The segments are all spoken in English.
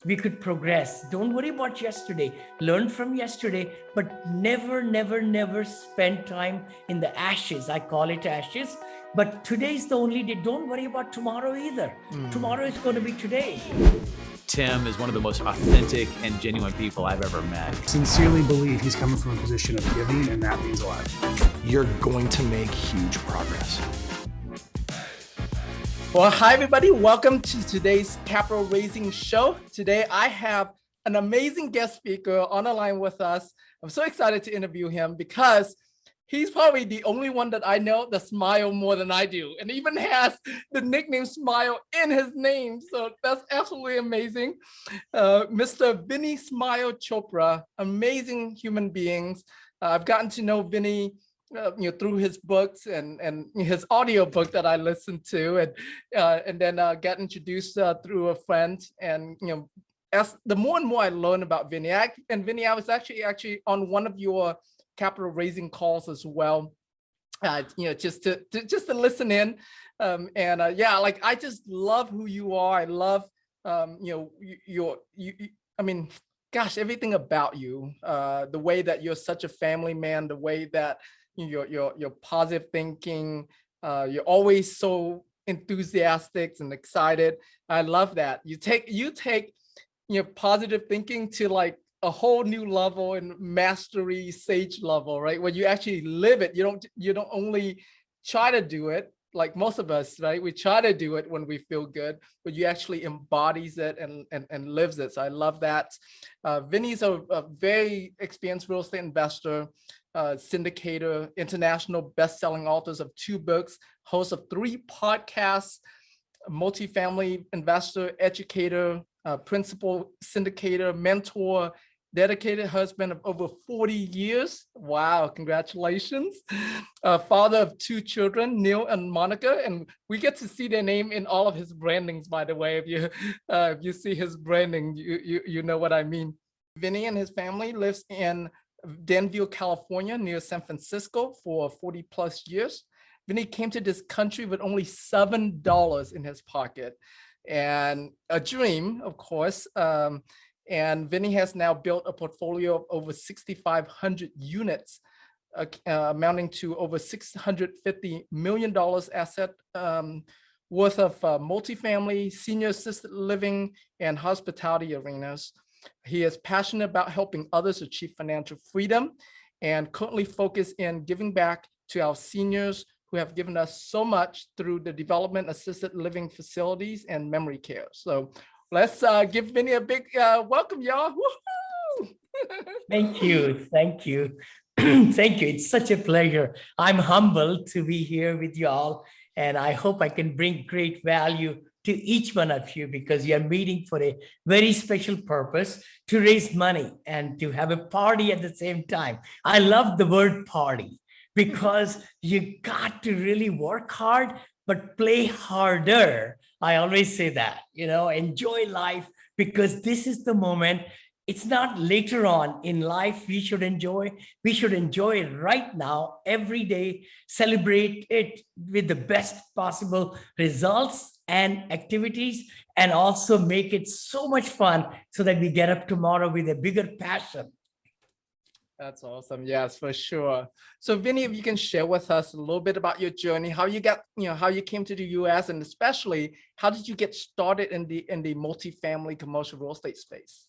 we could progress. Don't worry about yesterday. Learn from yesterday, but never, never, never spend time in the ashes. I call it ashes. But today is the only day. Don't worry about tomorrow either. Tomorrow is going to be today. Tim is one of the most authentic and genuine people I've ever met. Sincerely believe he's coming from a position of giving, and that means a lot. You're going to make huge progress. Well, hi, everybody. Welcome to today's capital raising show. Today, I have an amazing guest speaker on the line with us. I'm so excited to interview him because he's probably the only one that I know that smiles more than I do, and even has the nickname Smile in his name. So that's absolutely amazing. Mr. Vinney Chopra, amazing human beings. I've gotten to know Vinney through his books and his audio book that I listened to, and then got introduced through a friend. And as the more and more I learn about Vinney, I was actually on one of your capital raising calls as well. Just to listen in, I just love who you are. I love everything about you. The way that you're such a family man, the way that your positive thinking, you're always so enthusiastic and excited. I love that. You take positive thinking to like a whole new level and mastery sage level, right? When you actually live it, you don't only try to do it like most of us, right? We try to do it when we feel good, but you actually embodies it and lives it. So I love that. Vinney's a very experienced real estate investor, syndicator, international best-selling authors of 2 books, host of 3 podcasts, multifamily investor, educator, principal syndicator, mentor, dedicated husband of over 40 years. Wow, congratulations. Father of 2 children, Neil and Monica, and we get to see their name in all of his brandings, by the way. If you see his branding, you know what I mean. Vinney and his family lives in Danville, California, near San Francisco for 40 plus years. Vinney came to this country with only $7 in his pocket and a dream, of course. And Vinney has now built a portfolio of over 6,500 units, amounting to over $650 million asset worth of multifamily, senior assisted living, and hospitality arenas. He is passionate about helping others achieve financial freedom and currently focused in giving back to our seniors who have given us so much through the development assisted living facilities and memory care. So let's give Vinney a big welcome, y'all. Woo-hoo! Thank you. Thank you. Thank you. It's such a pleasure. I'm humbled to be here with you all, and I hope I can bring great value to each one of you because you're meeting for a very special purpose to raise money and to have a party at the same time. I love the word party because you got to really work hard, but play harder. I always say that, enjoy life because this is the moment. It's not later on in life we should enjoy. We should enjoy it right now, every day, celebrate it with the best possible results and activities, and also make it so much fun so that we get up tomorrow with a bigger passion. That's awesome. Yes, for sure. So Vinney, if you can share with us a little bit about your journey, how you came to the US, and especially how did you get started in the multifamily commercial real estate space?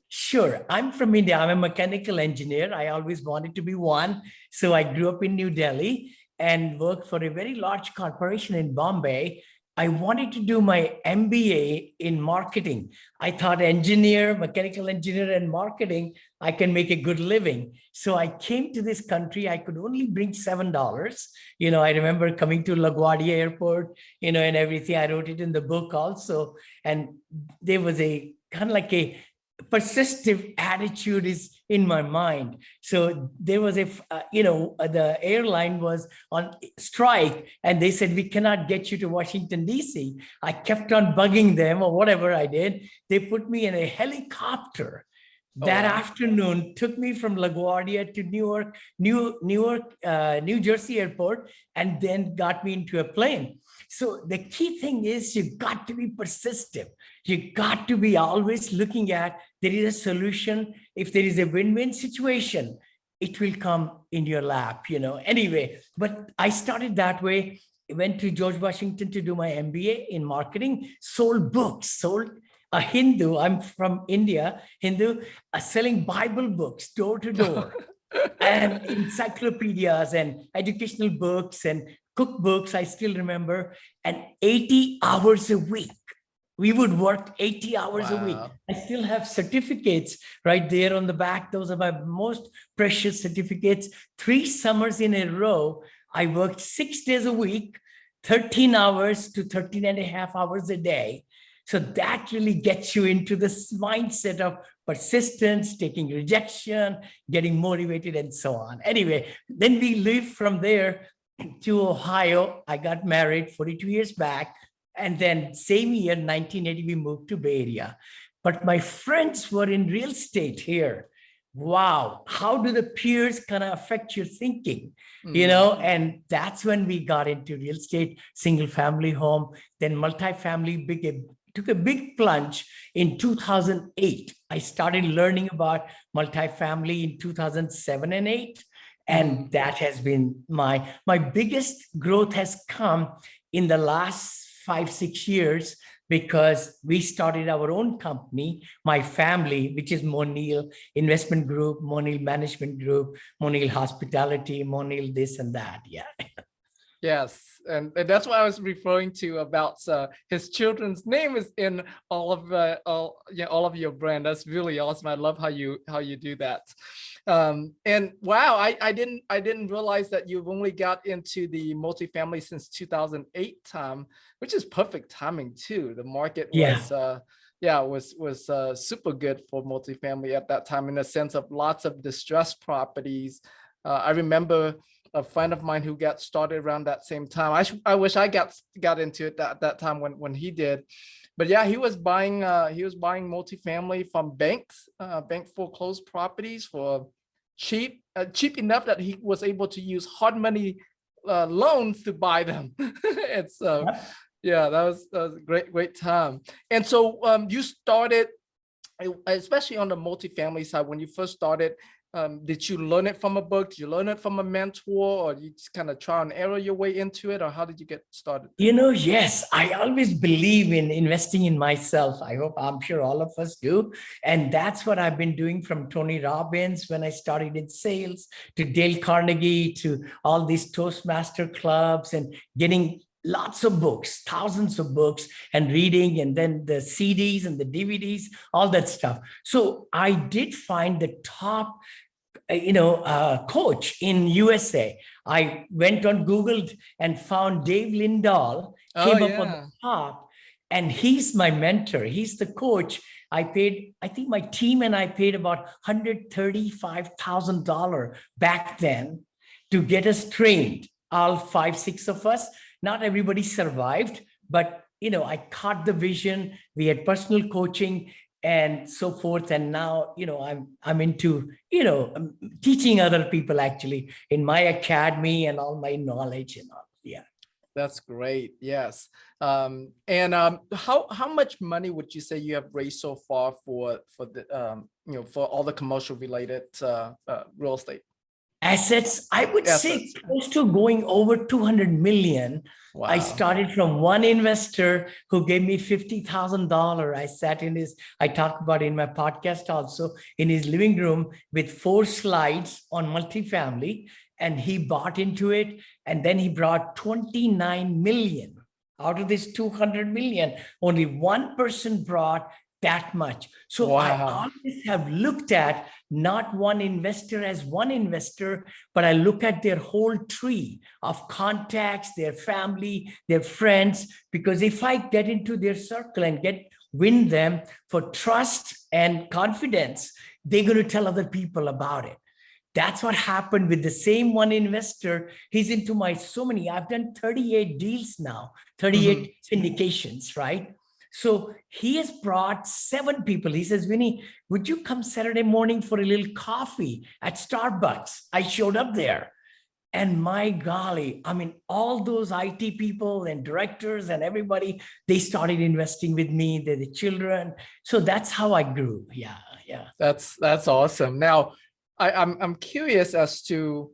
Sure. I'm from India. I'm a mechanical engineer. I always wanted to be one. So I grew up in New Delhi and worked for a very large corporation in Bombay. I wanted to do my MBA in marketing. I thought mechanical engineer and marketing, I can make a good living. So I came to this country. I could only bring $7. I remember coming to LaGuardia Airport, and everything. I wrote it in the book also. And there was a kind of like a persistent attitude is in my mind. So there was the airline was on strike and they said, we cannot get you to Washington, DC. I kept on bugging them or whatever I did. They put me in a helicopter That wow. afternoon took me from LaGuardia to New Jersey airport, and then got me into a plane. So the key thing is you got to be persistent. You got to be always looking at there is a solution. If there is a win-win situation, it will come in your lap, Anyway, but I started that way. I went to George Washington to do my MBA in marketing, sold books, sold a Hindu, I'm from India, Hindu, selling Bible books door to door and encyclopedias and educational books and cookbooks, I still remember, and 80 hours a week. We would work 80 hours a week. Wow. I still have certificates right there on the back. Those are my most precious certificates. 3 summers in a row, I worked 6 days a week, 13 hours to 13 and a half hours a day. So that really gets you into this mindset of persistence, taking rejection, getting motivated, and so on. Anyway, then we lived from there to Ohio. I got married 42 years back. And then same year, 1980, we moved to Bay Area. But my friends were in real estate here. Wow, how do the peers kind of affect your thinking? And that's when we got into real estate, single family home, then multifamily, took a big plunge in 2008. I started learning about multifamily in 2007 and 8. And that has been my biggest growth has come in the last 5-6 years, because we started our own company, my family, which is Monil Investment Group, Monil Management Group, Monil Hospitality, Monil this and that. Yeah. Yes, and that's what I was referring to about his children's name is in all of your brand. That's really awesome. I love how you do that. And wow, I didn't realize that you've only got into the multifamily since 2008 time, which is perfect timing too. The market was super good for multifamily at that time, in the sense of lots of distressed properties. I remember a friend of mine who got started around that same time. I wish I got into it at that time when he did. But yeah, he was buying multifamily from banks, bank foreclosed properties for cheap enough that he was able to use hard money loans to buy them. And so yeah, that was a great time. And so you started, especially on the multifamily side, when you first started. Did you learn it from a book? Did you learn it from a mentor, or you just kind of try and error your way into it, or how did you get started? Yes, I always believe in investing in myself. I'm sure all of us do. And that's what I've been doing, from Tony Robbins when I started in sales, to Dale Carnegie, to all these Toastmaster clubs, and getting lots of books, thousands of books, and reading, and then the CDs and the DVDs, all that stuff. So I did find the top coach in USA. I went on Google and found Dave Lindahl, came up on the top, and he's my mentor. He's the coach. I think my team and I paid about $135,000 back then to get us trained, all 5-6 of us. Not everybody survived, but I caught the vision. We had personal coaching and so forth. And now, I'm into, teaching other people actually in my academy and all my knowledge and all. Yeah. That's great. Yes. And how much money would you say you have raised so far for the for all the commercial related real estate assets? I would say close to going over 200 million. Wow. I started from one investor who gave me $50,000. I sat I talked about it in my podcast also, in his living room with 4 slides on multifamily, and he bought into it. And then he brought 29 million out of this 200 million. Only one person brought that much. So wow. I always have looked at not one investor as one investor, but I look at their whole tree of contacts, their family, their friends, because if I get into their circle and win them for trust and confidence, they're going to tell other people about it. That's what happened with the same one investor. He's into I've done 38 deals now, 38 syndications, right? So he has brought 7 people. He says, Vinney, would you come Saturday morning for a little coffee at Starbucks? I showed up there. And my golly, I mean, all those IT people and directors and everybody, they started investing with me, the children. So that's how I grew. Yeah, yeah. That's awesome. Now, I'm curious as to,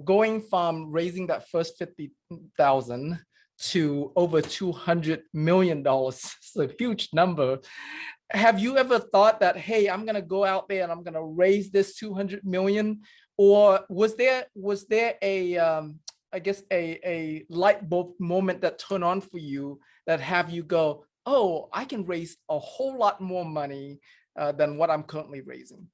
going from raising that first 50,000 to over $200 million. It's a huge number. Have you ever thought that, hey, I'm going to go out there and I'm going to raise this 200 million? Or was there a, I guess, a light bulb moment that turned on for you that have you go, oh, I can raise a whole lot more money than what I'm currently raising?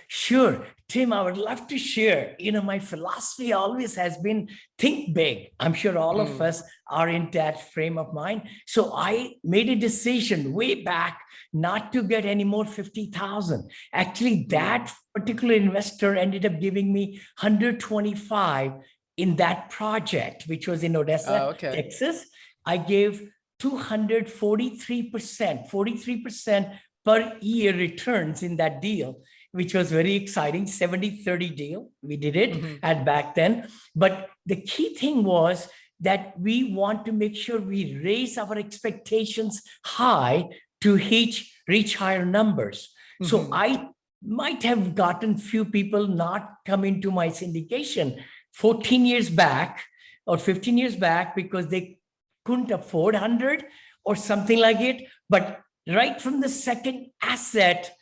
Sure, Tim, I would love to share. My philosophy always has been think big. I'm sure all of us are in that frame of mind. So I made a decision way back not to get any more 50,000. Actually, that particular investor ended up giving me 125 in that project, which was in Odessa, Texas. I gave 43% per year returns in that deal, which was very exciting, 70-30 deal. We did it at back then. But the key thing was that we want to make sure we raise our expectations high to reach higher numbers. So I might have gotten few people not come into my syndication 14 years back or 15 years back because they couldn't afford 100 or something like it. But right from the second asset,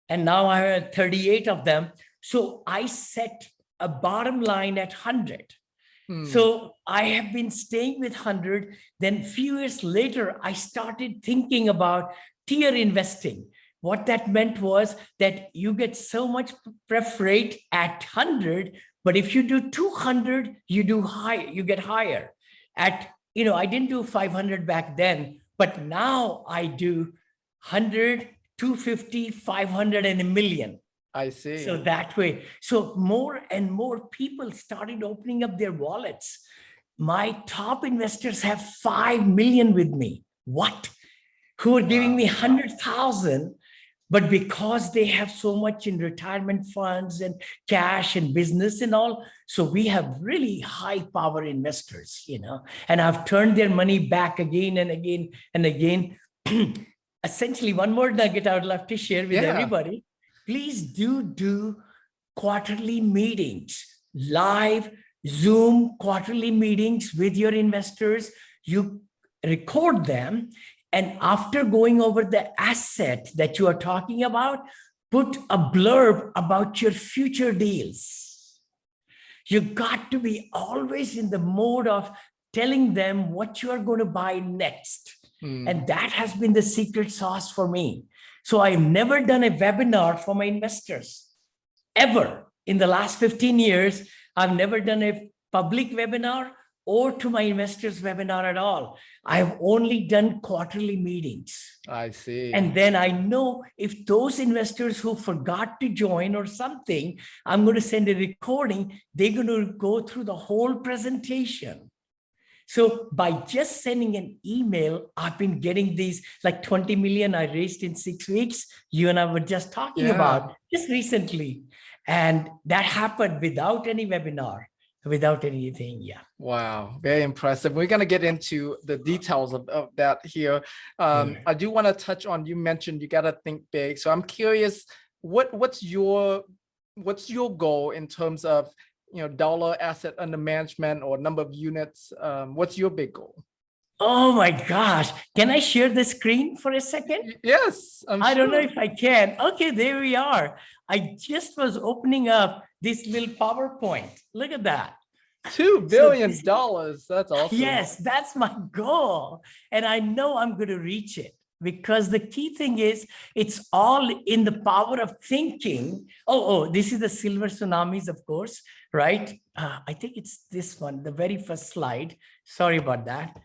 and now I have 38 of them. So I set a bottom line at 100. So I have been staying with 100. Then a few years later, I started thinking about tier investing. What that meant was that you get so much pref rate at 100, but if you do 200, you get higher. I didn't do 500 back then, but now I do 100, 250, 500, and a million. I see. So that way, so more and more people started opening up their wallets. My top investors have 5 million with me. What? Who are giving me 100,000, but because they have so much in retirement funds and cash and business and all, so we have really high power investors, and I've turned their money back again and again and again. Essentially, one more nugget I would love to share with everybody. Please do quarterly meetings, live Zoom quarterly meetings with your investors. You record them. And after going over the asset that you are talking about, put a blurb about your future deals. You got to be always in the mode of telling them what you are going to buy next. And that has been the secret sauce for me. So I've never done a webinar for my investors ever. In the last 15 years, I've never done a public webinar or to my investors webinar at all. I've only done quarterly meetings. I see. And then I know if those investors who forgot to join or something, I'm going to send a recording, they're going to go through the whole presentation. So by just sending an email, I've been getting these like 20 million I raised in 6 weeks. You and I were just talking about just recently. And that happened without any webinar, without anything. Yeah. Wow. Very impressive. We're going to get into the details of that here. I do want to touch on, you mentioned you got to think big. So I'm curious, what's your goal in terms of dollar asset under management or number of units? What's your big goal? Oh my gosh. Can I share the screen for a second? Yes. I don't know if I can. Okay, there we are. I just was opening up this little PowerPoint. Look at that. $2 billion. That's awesome. Yes, that's my goal. And I know I'm going to reach it. Because the key thing is, it's all in the power of thinking. This is the silver tsunamis, of course, right? I think it's this one, the very first slide. Sorry about that.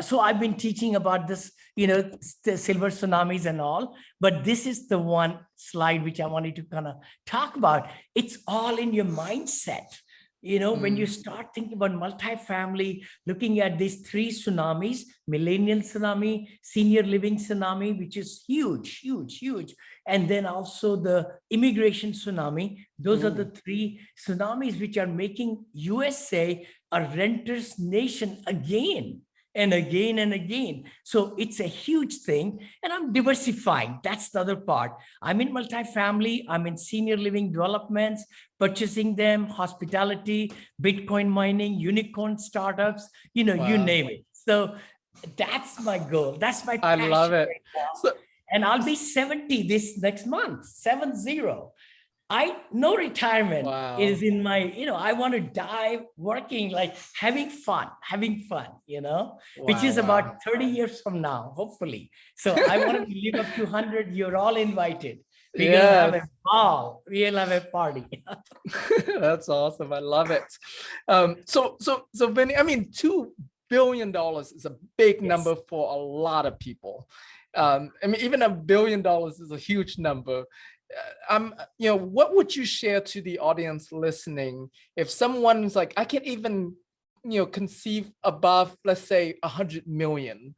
So I've been teaching about this, the silver tsunamis and all, but this is the one slide which I wanted to kind of talk about. It's all in your mindset. When you start thinking about multifamily, looking at these three tsunamis, millennial tsunami, senior living tsunami, which is huge, huge, huge. And then also the immigration tsunami. Those are the three tsunamis which are making USA a renter's nation again and again and again. So it's a huge thing. And I'm diversifying. That's the other part. I'm in multifamily. I'm in senior living developments, purchasing them, hospitality, Bitcoin mining, unicorn startups, you name it. So that's my goal. That's my I passion love it. right now. So, And I'll be 70 this next month, 70. No retirement is in my, I want to die working, like having fun, which is about 30 years from now, hopefully. So I want to live up to 100. You're all invited. We're going to have a ball. We'll have a party. That's awesome. I love it. So Vinney, I mean, $2 billion is a big number for a lot of people. I mean, even $1 billion is a huge number. What would you share to the audience listening if someone's like, I can't even, conceive above, let's say, 100 million?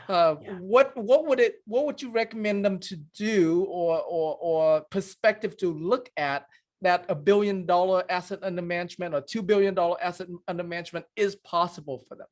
What would you recommend them to do, or perspective to look at that $1 billion asset under management or $2 billion asset under management is possible for them?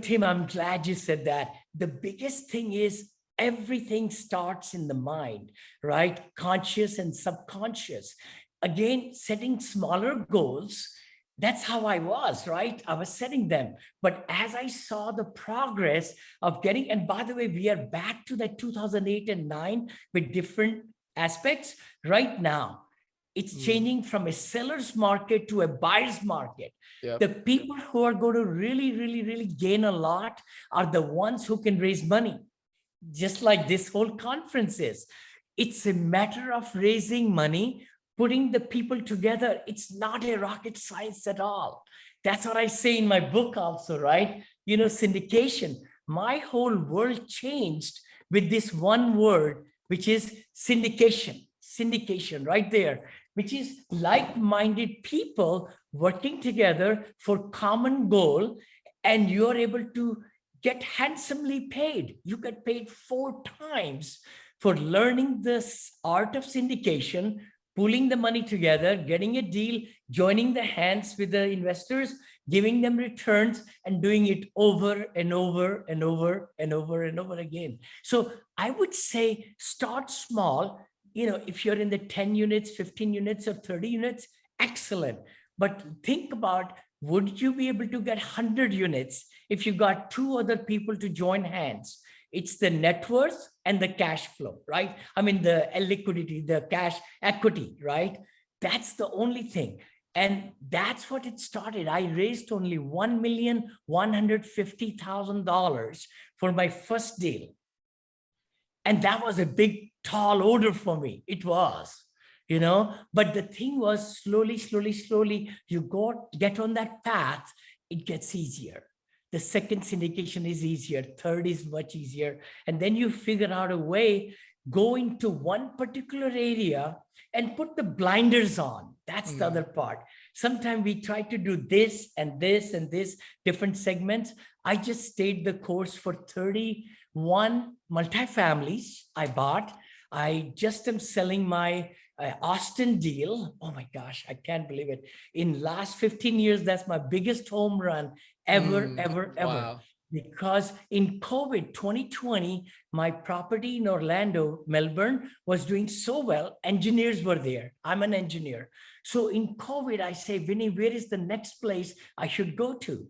Tim, I'm glad you said that. The biggest thing is everything starts in the mind, right? Conscious and subconscious. Again, setting smaller goals. That's how I was, right? I was setting them. But as I saw the progress of getting, and by the way, we are back to that 2008 and 9 with different aspects right now. It's changing from a seller's market to a buyer's market. Yep. The people who are going to really, really, really gain a lot are the ones who can raise money. Just like this whole conference is. It's a matter of raising money, putting the people together. It's not a rocket science at all. That's what I say in my book also, right? Syndication. My whole world changed with this one word, which is syndication. Syndication right there, which is like-minded people working together for common goal, and you're able to get handsomely paid. You get paid 4 times for learning this art of syndication, pulling the money together, getting a deal, joining the hands with the investors, giving them returns, and doing it over and over and over and over and over again. So I would say start small. If you're in the 10 units, 15 units, or 30 units, excellent. But think about, would you be able to get 100 units if you got 2 other people to join hands? It's the net worth and the cash flow, right? I mean, the liquidity, the cash equity, right? That's the only thing. And that's what it started. I raised only $1,150,000 for my first deal. And that was a big, tall order for me. It was. But the thing was, slowly, you get on that path, it gets easier. The second syndication is easier. Third is much easier. And then you figure out a way, go into one particular area and put the blinders on. That's the other part. Sometimes we try to do this and this and this, different segments. I just stayed the course for 31 multifamilies I bought. I just am selling my Austin deal. Oh my gosh, I can't believe it. In last 15 years, that's my biggest home run ever. Wow. Because in COVID 2020, my property in Orlando, Melbourne was doing so well. Engineers were there. I'm an engineer. So in COVID, I say, Vinney, where is the next place I should go to?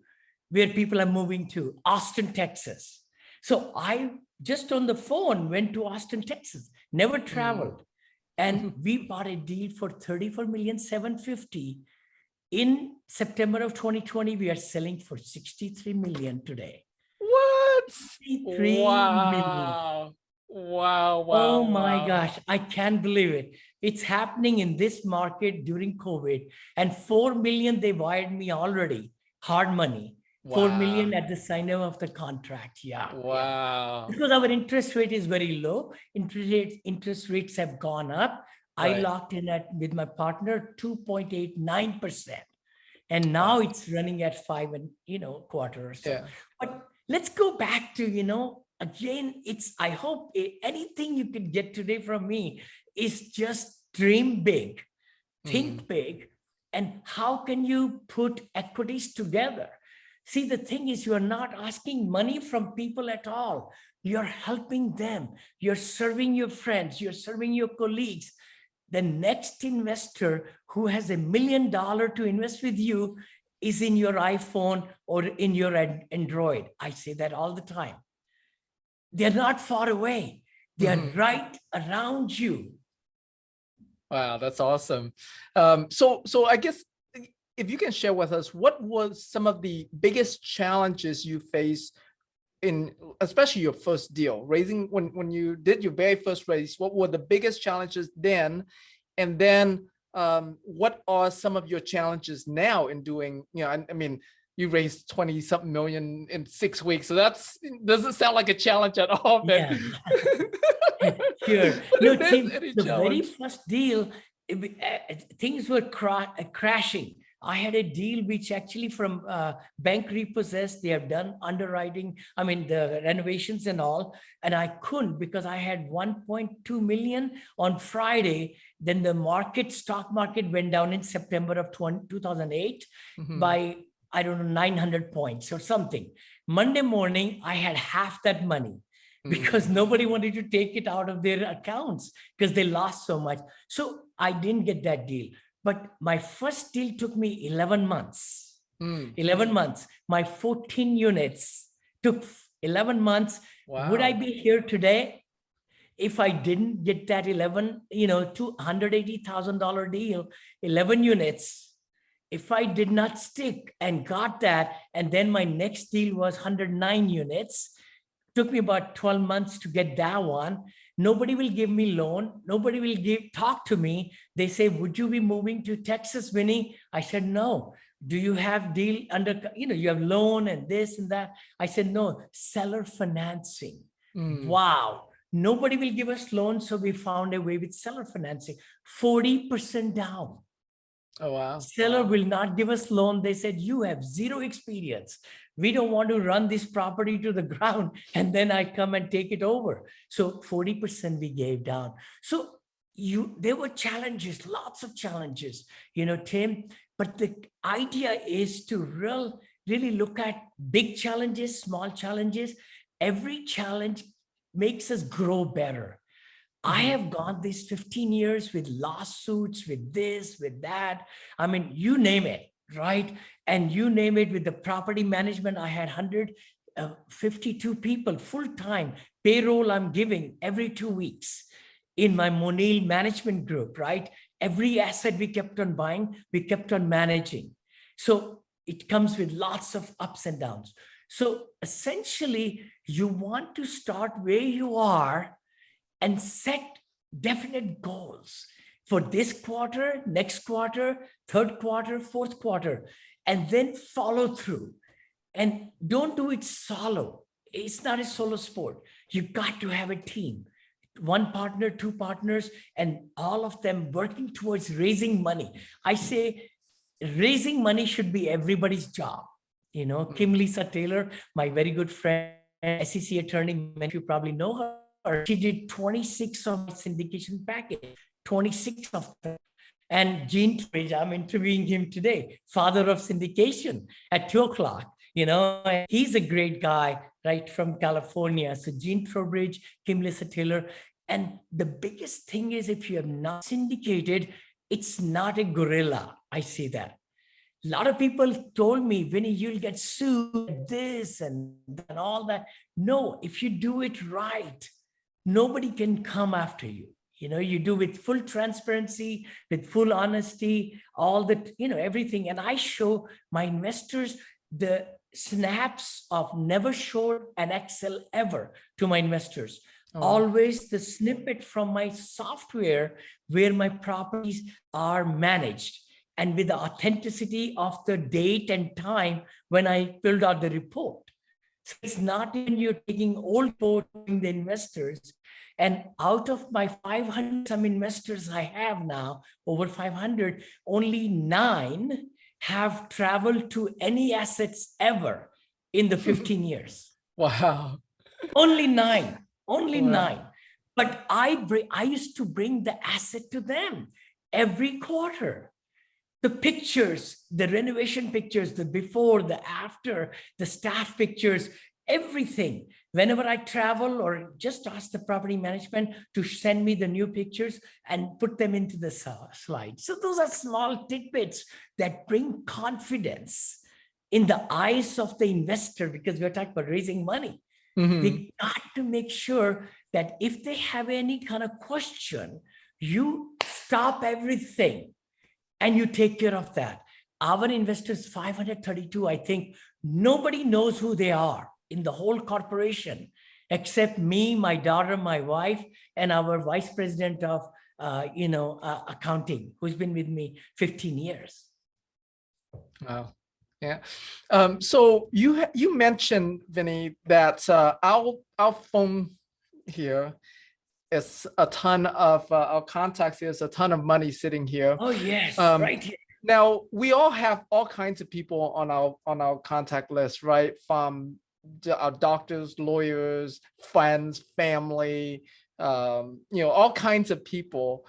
Where people are moving to? Austin, Texas. So I just on the phone went to Austin, Texas, never traveled. And we bought a deal for $34,750,000. In September of 2020, we are selling for $63 million today. What? $63 million. Wow. Oh my gosh, I can't believe it. It's happening in this market during COVID. And $4 million they wired me already, hard money. $4 million at the sign of the contract. Yeah. Wow. Because our interest rate is very low. Interest rates have gone up. Right. I locked in with my partner 2.89%. And now it's running at 5.25 or so. Yeah. But let's go back to, again, I hope anything you could get today from me is just dream big, think big, and how can you put equities together? See, the thing is, you are not asking money from people at all. You're helping them. You're serving your friends. You're serving your colleagues. The next investor who has $1 million to invest with you is in your iPhone or in your Android. I say that all the time. They're not far away. They're right around you. Wow, that's awesome. So I guess if you can share with us, what was some of the biggest challenges you faced in, especially your first deal, raising when you did your very first raise? What were the biggest challenges then? And then what are some of your challenges now in doing, I mean, you raised 20-something million in 6 weeks. So doesn't sound like a challenge at all, man. Yeah. Sure. No, Tim, the challenge. very first deal, things were crashing. I had a deal which actually from bank repossessed, they have done underwriting, I mean, the renovations and all, and I couldn't because I had 1.2 million on Friday. Then the stock market went down in September of 2008 by, I don't know, 900 points or something. Monday morning, I had half that money because nobody wanted to take it out of their accounts because they lost so much. So I didn't get that deal. But my first deal took me 11 months. 11 months. My 14 units took 11 months. Wow. Would I be here today if I didn't get that $280,000 deal, 11 units? If I did not stick and got that, and then my next deal was 109 units, took me about 12 months to get that one. Nobody will give me loan. Nobody will talk to me. They say, would you be moving to Texas, Vinney? I said, no. Do you have deal under, you have loan and this and that? I said, no, seller financing. Wow. Nobody will give us loans. So we found a way with seller financing, 40% down. Oh, wow. Seller will not give us loan. They said, you have zero experience. We don't want to run this property to the ground and then I come and take it over. So 40% we gave down. So there were challenges, lots of challenges, Tim, but the idea is to really look at big challenges, small challenges. Every challenge makes us grow better. I have gone these 15 years with lawsuits, with this, with that. I mean, you name it, right? And you name it with the property management. I had 152 people full-time payroll I'm giving every 2 weeks in my Monil management group, right? Every asset we kept on buying, we kept on managing. So it comes with lots of ups and downs. So essentially, you want to start where you are and set definite goals for this quarter, next quarter, third quarter, fourth quarter, and then follow through. And don't do it solo. It's not a solo sport. You got to have a team, one partner, two partners, and all of them working towards raising money. I say raising money should be everybody's job. Kim Lisa Taylor, my very good friend, SEC attorney, many of you probably know her. She did 26 of my syndication package, 26 of them. And Gene Trowbridge, I'm interviewing him today, father of syndication at 2:00. He's a great guy, right, from California. So Gene Trowbridge, Kim Lisa Taylor. And the biggest thing is if you have not syndicated, it's not a gorilla. I say that. A lot of people told me, Vinney, you'll get sued, this and all that. No, if you do it right, nobody can come after you. You do with full transparency, with full honesty, all that, everything. And I show my investors the snaps of never showed an Excel ever to my investors. Oh. Always the snippet from my software where my properties are managed and with the authenticity of the date and time when I filled out the report. So it's not even you're taking old report to the investors. And out of my 500 some investors I have now, over 500, only 9 have traveled to any assets ever in the 15 years. Wow. Only 9, only Wow. 9. But I used to bring the asset to them every quarter. The pictures, the renovation pictures, the before, the after, the staff pictures, everything. Whenever I travel or just ask the property management to send me the new pictures and put them into the slide. So those are small tidbits that bring confidence in the eyes of the investor, because we're talking about raising money. Mhm. They got to make sure that if they have any kind of question, you stop everything and you take care of that. Our investors, 532, I think nobody knows who they are in the whole corporation, except me, my daughter, my wife, and our vice president of accounting, who's been with me 15 years. Wow. Yeah. So you mentioned, Vinney, that our phone here is a ton of our contacts. There's a ton of money sitting here. Oh yes, right here. Now we all have all kinds of people on our contact list, right? From our doctors, lawyers, friends, family, all kinds of people.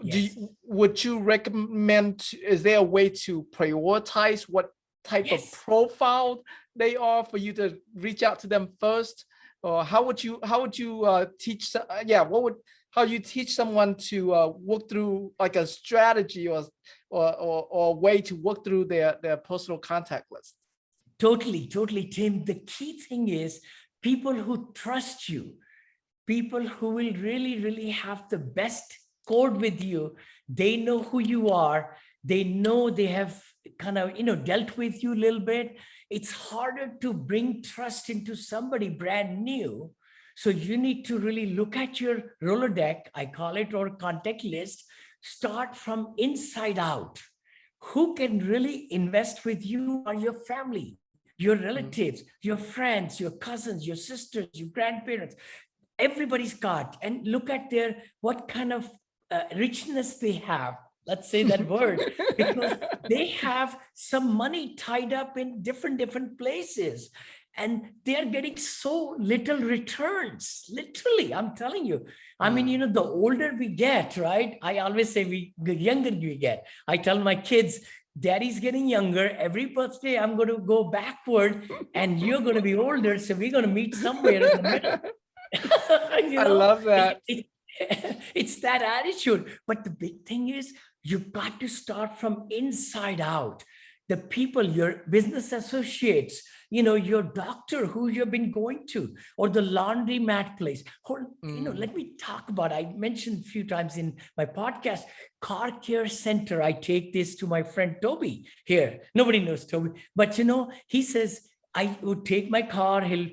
Yes. Would you recommend? Is there a way to prioritize what type of Yes. profile they are for you to reach out to them first? Or how would you teach? How you teach someone to work through like a strategy or way to work through their personal contact list? Totally, Tim. The key thing is people who trust you, people who will really, really have the best code with you. They know who you are. They know they have kind of, dealt with you a little bit. It's harder to bring trust into somebody brand new. So you need to really look at your Rolodex, I call it, or contact list. Start from inside out. Who can really invest with you or your family, your relatives, your friends, your cousins, your sisters, your grandparents? Everybody's got, and look at what kind of richness they have. Let's say that word, because they have some money tied up in different places, and they're getting so little returns. Literally, I'm telling you. I mean, the older we get, right? I always say the younger we get. I tell my kids, Daddy's getting younger. Every birthday, I'm going to go backward, and you're going to be older. So we're going to meet somewhere in the middle. I love that. It's that attitude. But the big thing is, you've got to start from inside out. The people, your business associates, your doctor who you've been going to, or the laundromat place. Let me talk about, I mentioned a few times in my podcast, car care center. I take this to my friend Toby here. Nobody knows Toby, but he says, I would take my car. He'll,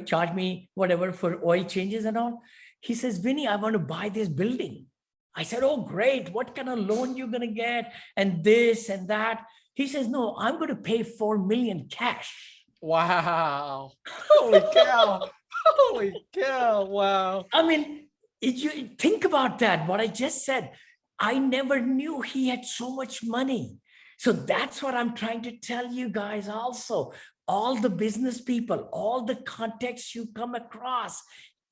charge me whatever for oil changes and all. He says, Vinney, I want to buy this building. I said, oh, great. What kind of loan you're going to get? And this and that. He says, no, I'm going to pay $4 million cash. Wow. Holy cow. Holy cow. Wow. I mean, you think about that, what I just said. I never knew he had so much money. So that's what I'm trying to tell you guys also. All the business people, all the contacts you come across,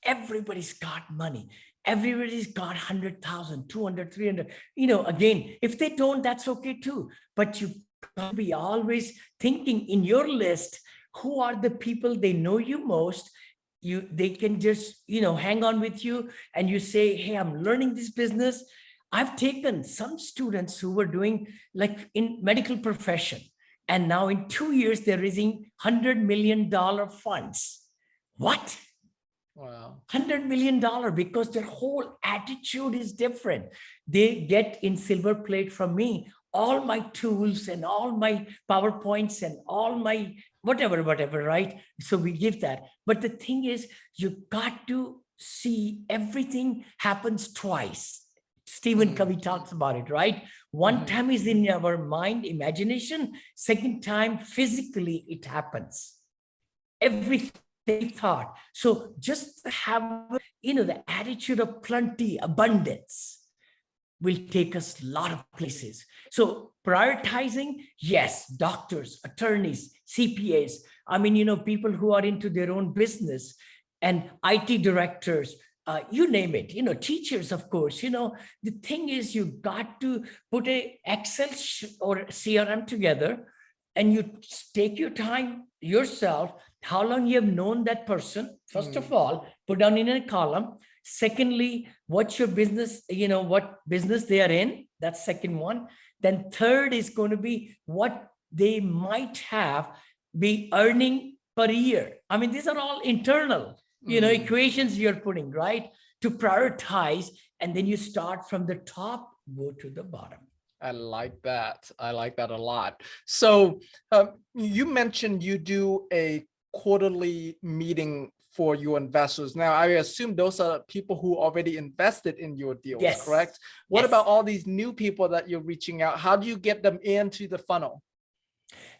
everybody's got money. Everybody's got 100,000, 200, 300. Again, if they don't, that's okay too. But you got to be always thinking in your list, who are the people they know you most? They can just, hang on with you, and you say, hey, I'm learning this business. I've taken some students who were doing like in medical profession, and now in 2 years, they're raising $100 million funds. What? Wow. $100 million, because their whole attitude is different. They get in silver plate from me, all my tools and all my PowerPoints and all my whatever, right? So we give that. But the thing is, you got to see everything happens twice. Stephen Covey talks about it, right? One time is in our mind, imagination. Second time, physically, it happens. Everything thought. So just have, the attitude of plenty, abundance. will take us a lot of places. So prioritizing, yes, doctors, attorneys, CPAs. I mean, people who are into their own business, and IT directors, you name it, teachers, of course. The thing is, you got to put a Excel or CRM together, and you take your time yourself, how long you have known that person, first of all, put down in a column. Secondly, what's your business, what business they are in, that's second one. Then third is going to be what they might be earning per year. I mean, these are all internal, equations you're putting, right, to prioritize. And then you start from the top, go to the bottom. I like that. I like that a lot. So you mentioned you do a quarterly meeting for your investors. Now, I assume those are people who already invested in your deals, Yes. correct? What Yes. about all these new people that you're reaching out? How do you get them into the funnel?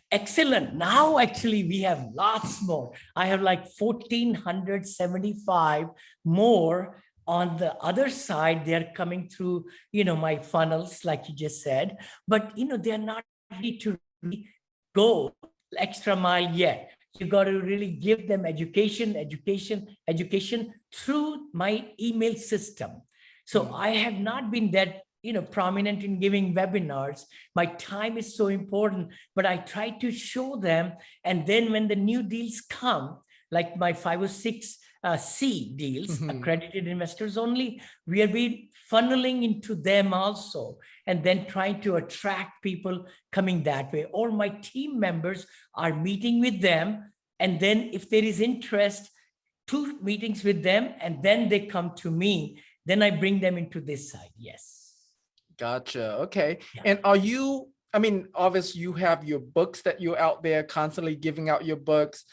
Excellent. Now, actually, we have lots more. I have like 1,475 more on the other side. They're coming through, my funnels, like you just said, but, they're not ready to really go extra mile yet. You got to really give them education through my email system. So I have not been that, prominent in giving webinars. My time is so important, but I try to show them. And then when the new deals come, like my 506 C deals, accredited investors only, we are being funneling into them also, and then trying to attract people coming that way. Or my team members are meeting with them, and then if there is interest, 2 meetings with them, and then they come to me. Then I bring them into this side. Yes. Gotcha. Okay. Yeah. And obviously you have your books that you're out there constantly giving out your books.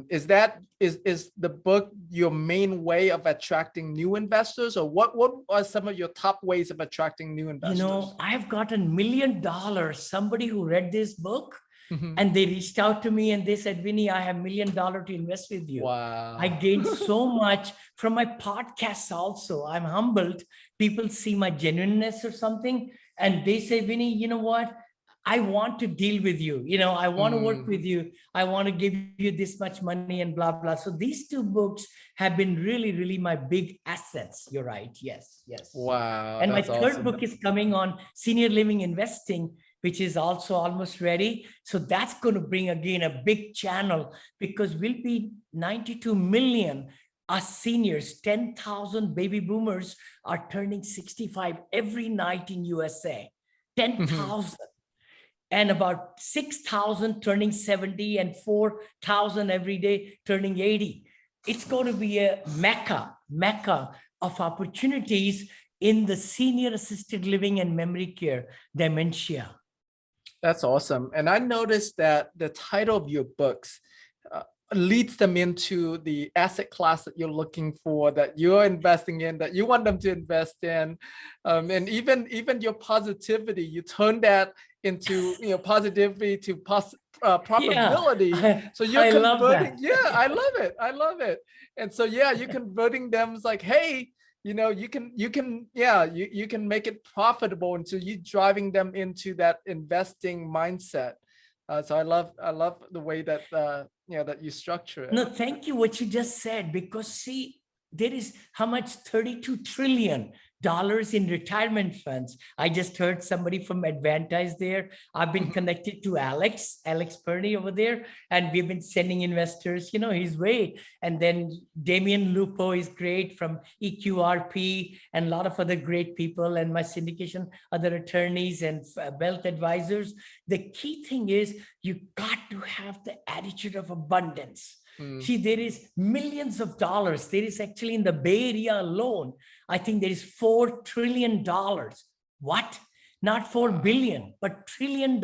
Is the book your main way of attracting new investors, or what are some of your top ways of attracting new investors? I've gotten $1 million, somebody who read this book, and they reached out to me and they said, Vinney, I have $1 million to invest with you. Wow. I gained so much from my podcasts also. I'm humbled. People see my genuineness or something, and they say, Vinney, you know what? I want to deal with you. I want to work with you. I want to give you this much money and blah, blah. So these 2 books have been really, really my big assets. You're right. Yes. Yes. Wow. And my that's third awesome. book is coming on senior living investing, which is also almost ready. So that's going to bring again a big channel, because we'll be 92 million us seniors. 10,000 baby boomers are turning 65 every night in USA. 10,000. And about 6,000 turning 70 and 4,000 every day turning 80. It's going to be a mecca of opportunities in the senior assisted living and memory care, dementia. That's awesome. And I noticed that the title of your books leads them into the asset class that you're looking for, that you're investing in, that you want them to invest in. And even your positivity, you turn that into positivity to profitability. Yeah, so you're converting. Yeah, I love it. And so you're converting them. It's like, hey, you can make it profitable, and so you're driving them into that investing mindset. So I love the way that that you structure it. No, thank you. What you just said, because see, there is how much $32 trillion in retirement funds. I just heard somebody from Advantage there. I've been connected to Alex Perney over there, and we've been sending investors, his way. And then Damian Lupo is great from EQRP, and a lot of other great people, and my syndication, other attorneys and wealth advisors. The key thing is you got to have the attitude of abundance. See, there is millions of dollars. There is actually in the Bay Area alone, I think there is $4 trillion. What? Not 4 billion, but $1 trillion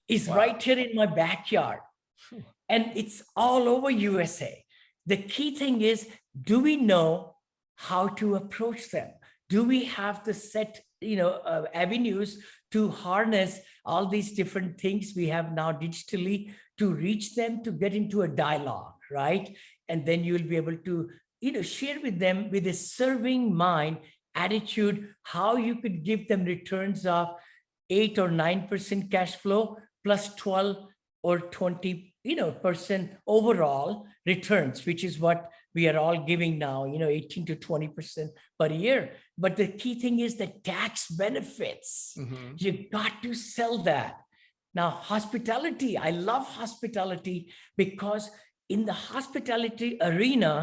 is right here in my backyard. And it's all over USA. The key thing is, do we know how to approach them? Do we have the set, avenues to harness all these different things we have now digitally to reach them, to get into a dialogue, right? And then you'll be able to, share with them with a serving mind attitude, how you could give them returns of 8 or 9% cash flow plus 12 or 20, percent overall returns, which is what we are all giving now, 18 to 20% per year. But the key thing is the tax benefits. Mhm. You got to sell that. Now, hospitality, I love hospitality because in the hospitality arena,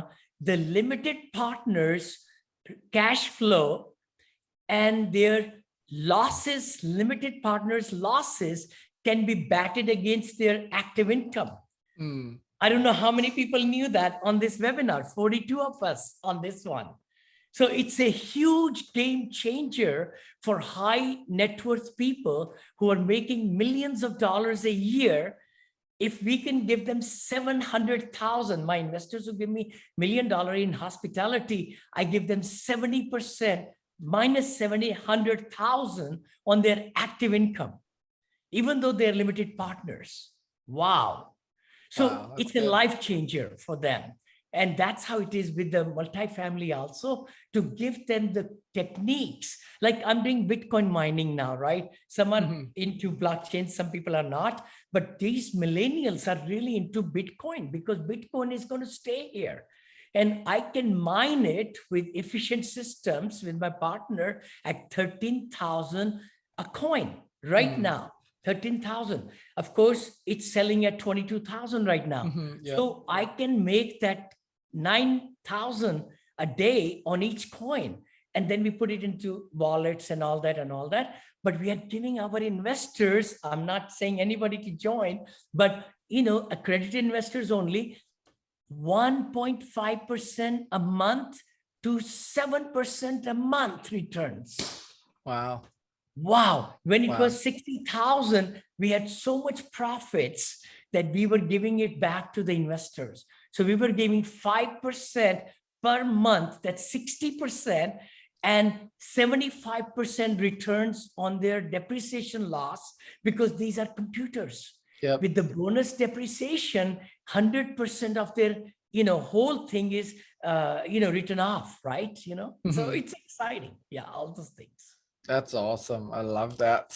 the limited partners cash flow and their losses, limited partners losses can be batted against their active income. Mm. I don't know how many people knew that on this webinar, 42 of us on this one. So it's a huge game changer for high net worth people who are making millions of dollars a year. If we can give them 700,000, my investors who give me $1 million in hospitality, I give them 70% minus 700,000 on their active income, even though they're limited partners. Wow. So Wow, that's it's a good. life changer for them. And that's how it is with the multifamily also, to give them the techniques. Like I'm doing Bitcoin mining now, right? Some are Mhm. into blockchain, some people are not. But these millennials are really into Bitcoin because Bitcoin is going to stay here. And I can mine it with efficient systems with my partner at 13,000 a coin right Mm. now. 13,000. Of course, it's selling at 22,000 right now. Mhm. Yeah. So I can make that 9,000 a day on each coin. And then we put it into wallets and all that. But we are giving our investors, I'm not saying anybody to join, but accredited investors only, 1.5% a month to 7% a month returns. Wow. Wow. When it Wow. was 60,000, we had so much profits that we were giving it back to the investors. So we were giving 5% per month, that's 60%, and 75% returns on their depreciation loss because these are computers. Yep. With the bonus depreciation, 100% of their whole thing is written off, right? So Mhm. it's exciting. Yeah, all those things. That's awesome. I love that.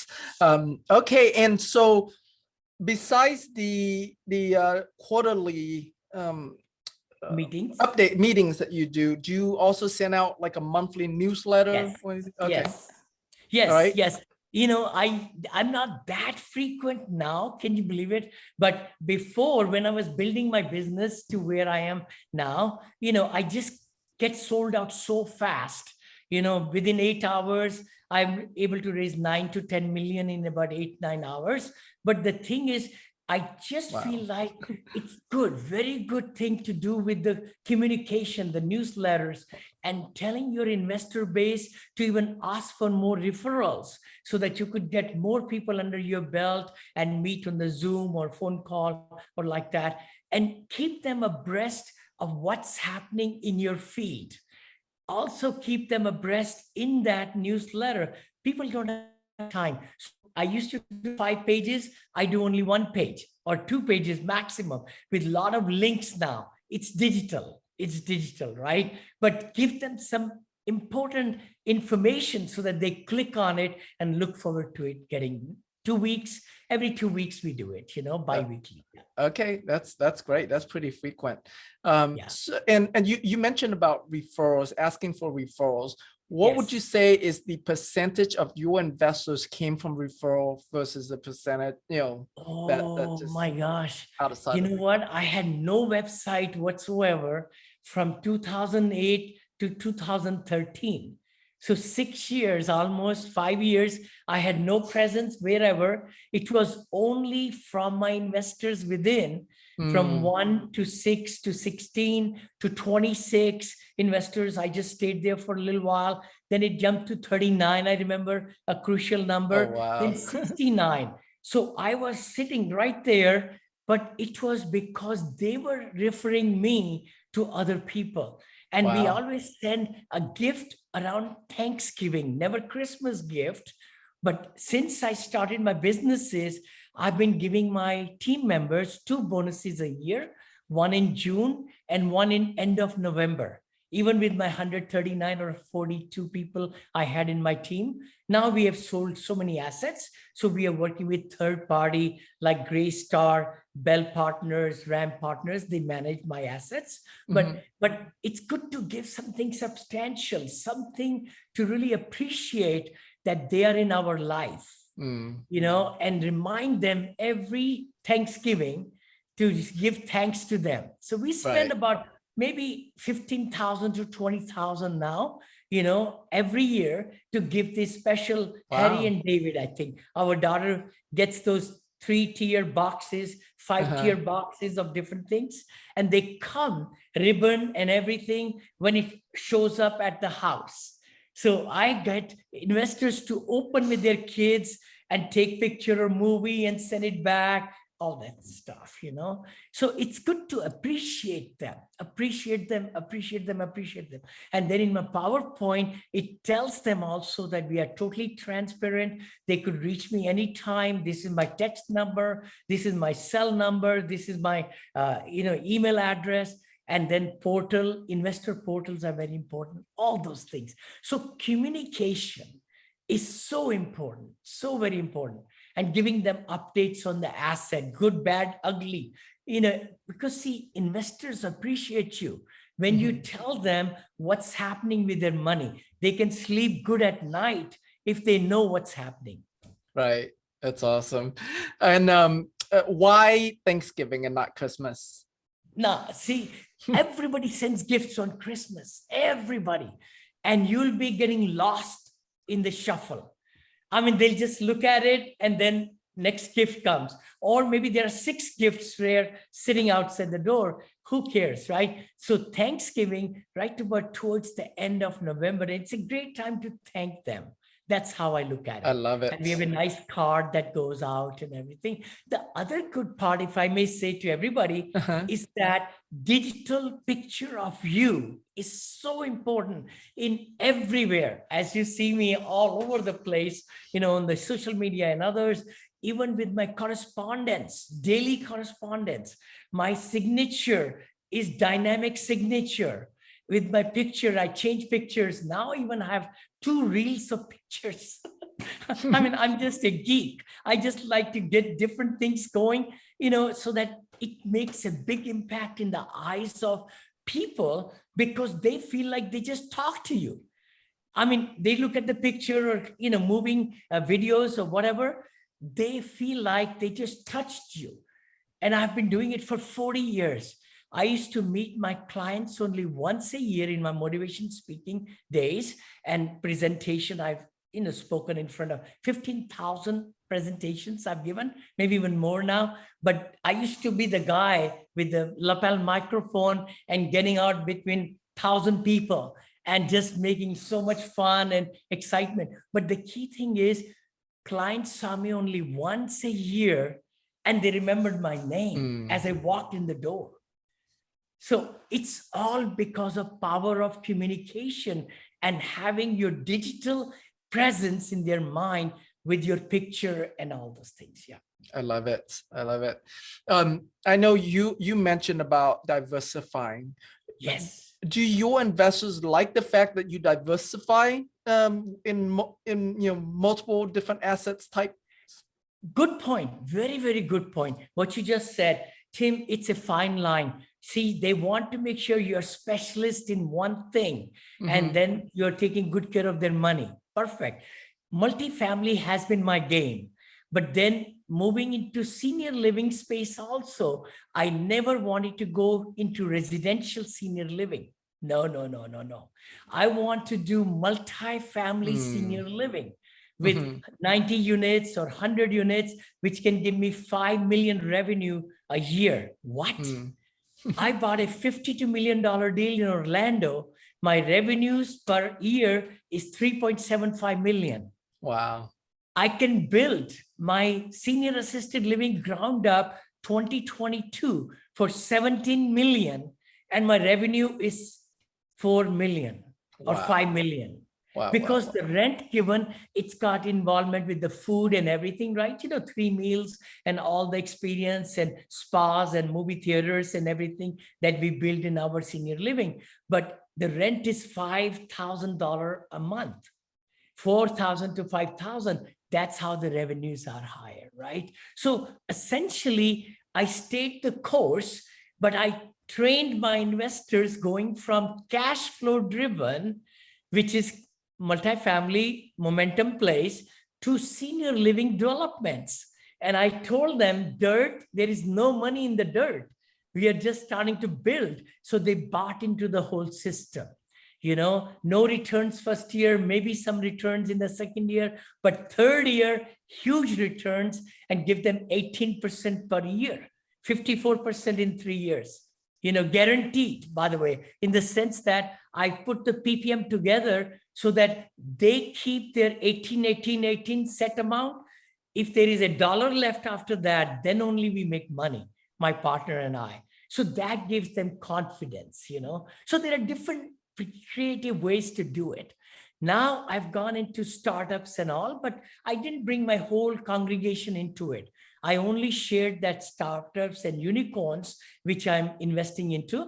Okay, and so besides the quarterly Meetings. update meetings that you do you also send out like a monthly newsletter? Yes. Okay. Yes. All right. Yes. I'm not that frequent now. Can you believe it? But before, when I was building my business to where I am now, I just get sold out so fast. Within 8 hours, I'm able to raise 9 to 10 million in about 8-9 hours. But the thing is, I just Wow. feel like it's good, very good thing to do with the communication, the newsletters, and telling your investor base to even ask for more referrals so that you could get more people under your belt and meet on the Zoom or phone call or like that, and keep them abreast of what's happening in your feed. Also keep them abreast in that newsletter. People don't have time. So I used to do 5 pages. I do only 1 page or 2 pages maximum with a lot of links now. It's digital, right? But give them some important information so that they click on it and look forward to it getting 2 weeks. Every 2 weeks we do it, bi-weekly. Okay, that's great. That's pretty frequent. Yeah. So, and you mentioned about referrals, asking for referrals. What would Yes. you say is the percentage of your investors came from referral versus the percentage, that Oh just my gosh. outside You of know what? I had no website whatsoever from 2008 to 2013. So 6 years, almost 5 years, I had no presence wherever. It was only from my investors within, from 1 to 6 to 16 to 26 investors. I just stayed there for a little while. Then it jumped to 39. I remember a crucial number. Oh, wow. Then 69. So I was sitting right there, but it was because they were referring me to other people. And we Wow. always send a gift around Thanksgiving, never Christmas gift. But since I started my businesses, I've been giving my team members 2 bonuses a year, one in June and one in end of November. Even with my 139 or 42 people I had in my team, now we have sold so many assets. So we are working with third party like Greystar, Bell Partners, Ram Partners. They manage my assets. But it's good to give something substantial, something to really appreciate that they are in our life, and remind them every Thanksgiving to give thanks to them. So we spend about maybe 15,000 to 20,000 now, every year to give this special Harry and David. I think our daughter gets those 3-tier boxes, 5-tier boxes of different things. And they come ribbon and everything when it shows up at the house. So I get investors to open with their kids and take picture or movie and send it back, all that stuff, So it's good to appreciate them. And then in my PowerPoint, it tells them also that we are totally transparent. They could reach me anytime. This is my text number. This is my cell number. This is my, email address. And then investor portals are very important, all those things. So communication is so important, so very important. And giving them updates on the asset, good, bad, ugly, because see, investors appreciate you. When you tell them what's happening with their money, they can sleep good at night if they know what's happening. Right. That's awesome. And why Thanksgiving and not Christmas? Now, see, everybody sends gifts on Christmas, everybody. And you'll be getting lost in the shuffle. I mean, they'll just look at it and then next gift comes. Or maybe there are 6 gifts there sitting outside the door. Who cares, right? So Thanksgiving, right about towards the end of November, it's a great time to thank them. That's how I look at it. I love it. And we have a nice card that goes out and everything. The other good part, if I may say to everybody, is that digital picture of you is so important in everywhere. As you see me all over the place, on the social media and others, even with my correspondence, daily correspondence, my signature is dynamic signature. With my picture, I change pictures. Now even I have 2 reels of pictures. I mean, I'm just a geek. I just like to get different things going, so that it makes a big impact in the eyes of people because they feel like they just talk to you. I mean, they look at the picture or, moving videos or whatever, they feel like they just touched you. And I've been doing it for 40 years. I used to meet my clients only once a year in my motivation speaking days and presentation. I've spoken in front of 15,000 presentations I've given, maybe even more now. But I used to be the guy with the lapel microphone and getting out between 1,000 people and just making so much fun and excitement. But the key thing is clients saw me only once a year and they remembered my name as I walked in the door. So it's all because of power of communication and having your digital presence in their mind with your picture and all those things. Yeah. I love it. I love it. I know you mentioned about diversifying. Yes. Do your investors like the fact that you diversify in multiple different assets types? Good point. Very, very good point. What you just said, Tim, it's a fine line. See, they want to make sure you're a specialist in one thing, and then you're taking good care of their money. Perfect. Multifamily has been my game, but then moving into senior living space also, I never wanted to go into residential senior living. No. I want to do multifamily senior living with 90 units or 100 units, which can give me 5 million revenue a year. What? I bought a $52 million deal in Orlando. My revenues per year is 3.75 million. Wow. I can build my senior assisted living ground up 2022 for 17 million, and my revenue is 4 million or 5 million. Wow, because the rent given, it's got involvement with the food and everything, right? 3 meals and all the experience and spas and movie theaters and everything that we build in our senior living. But the rent is $5,000 a month, 4,000 to 5,000. That's how the revenues are higher, right? So essentially, I stayed the course, but I trained my investors going from cash flow driven, which is multifamily momentum plays, to senior living developments. And I told them, dirt, there is no money in the dirt. We are just starting to build. So they bought into the whole system. No returns first year, maybe some returns in the second year, but third year, huge returns, and give them 18% per year, 54% in 3 years. Guaranteed, by the way, in the sense that I put the PPM together so that they keep their 18 set amount. If there is $1 left after that, then only we make money, my partner and I. So that gives them confidence, So there are different creative ways to do it. Now I've gone into startups and all, but I didn't bring my whole congregation into it. I only shared that startups and unicorns, which I'm investing into.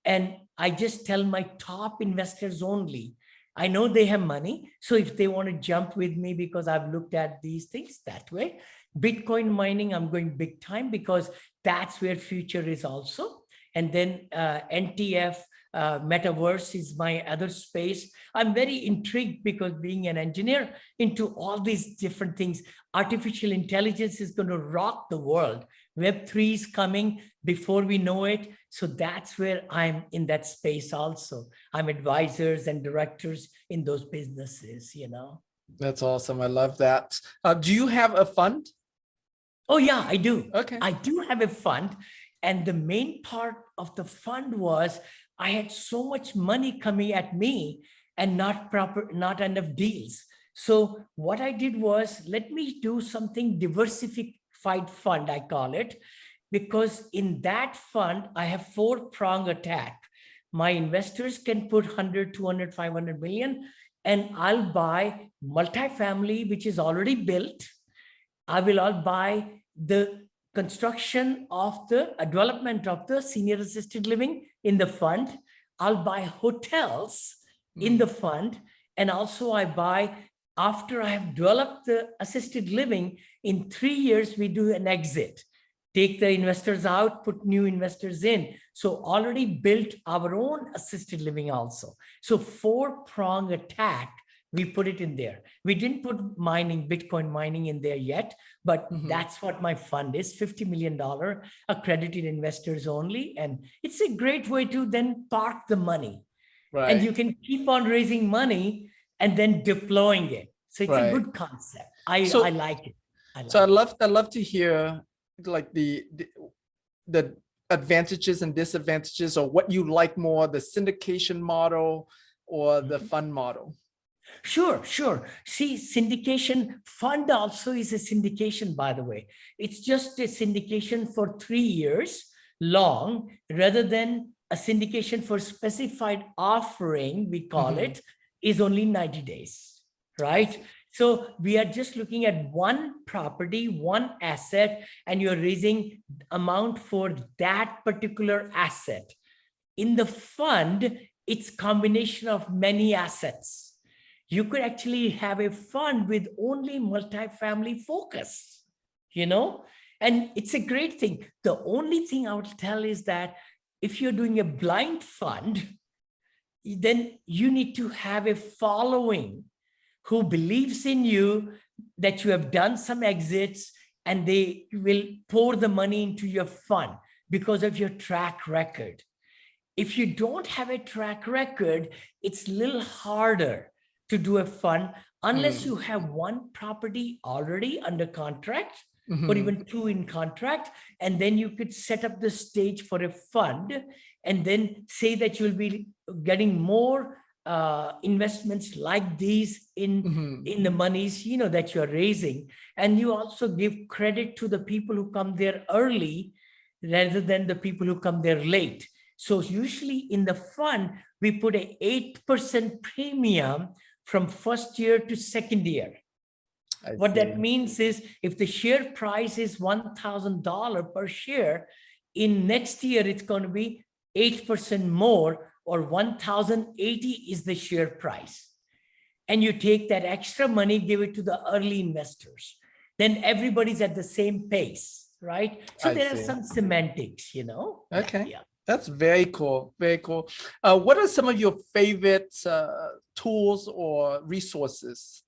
And I just tell my top investors only. I know they have money. So if they want to jump with me, because I've looked at these things that way, Bitcoin mining, I'm going big time because that's where future is also. And then NTF, metaverse is my other space. I'm very intrigued because being an engineer into all these different things, artificial intelligence is going to rock the world. Web3 is coming before we know it. So that's where I'm in that space also. I'm advisors and directors in those businesses, That's awesome. I love that. Do you have a fund? Oh yeah, I do. Okay. I do have a fund. And the main part of the fund was I had so much money coming at me and not enough deals. So what I did was, let me do something diversified fund, I call it, because in that fund, I have 4-prong attack. My investors can put 100, 200, 500 million, and I'll buy multifamily, which is already built. I'll buy the construction of the development of the senior assisted living in the fund. I'll buy hotels in the fund. And also I buy, after I have developed the assisted living, in 3 years, we do an exit. Take the investors out, put new investors in. So already built our own assisted living also. So 4-prong attack, we put it in there. We didn't put Bitcoin mining in there yet, but that's what my fund is, $50 million, accredited investors only. And it's a great way to then park the money. Right. And you can keep on raising money and then deploying it. So it's a good concept. I like it. I'd love to hear like the advantages and disadvantages, or what you like more, the syndication model or the fund model. Sure. See, syndication fund also is a syndication, by the way. It's just a syndication for 3 years long, rather than a syndication for specified offering, we call it, is only 90 days, right? So we are just looking at one property, one asset, and you're raising amount for that particular asset. In the fund, it's combination of many assets. You could actually have a fund with only multifamily focus, and it's a great thing. The only thing I would tell is that if you're doing a blind fund, then you need to have a following who believes in you, that you have done some exits, and they will pour the money into your fund because of your track record. If you don't have a track record, it's a little harder to do a fund unless you have one property already under contract or even 2 in contract, and then you could set up the stage for a fund and then say that you'll be getting more investments like these in the monies that you're raising. And you also give credit to the people who come there early rather than the people who come there late. So usually in the fund, we put an 8% premium from first year to second year. What that means is, if the share price is $1,000 per share, in next year, it's going to be 8% more or 1,080 is the share price. And you take that extra money, give it to the early investors. Then everybody's at the same pace, right? So I there are see. some semantics, you know? Yeah, Okay. yeah. That's very cool. Very cool. What are some of your favorite tools or resources?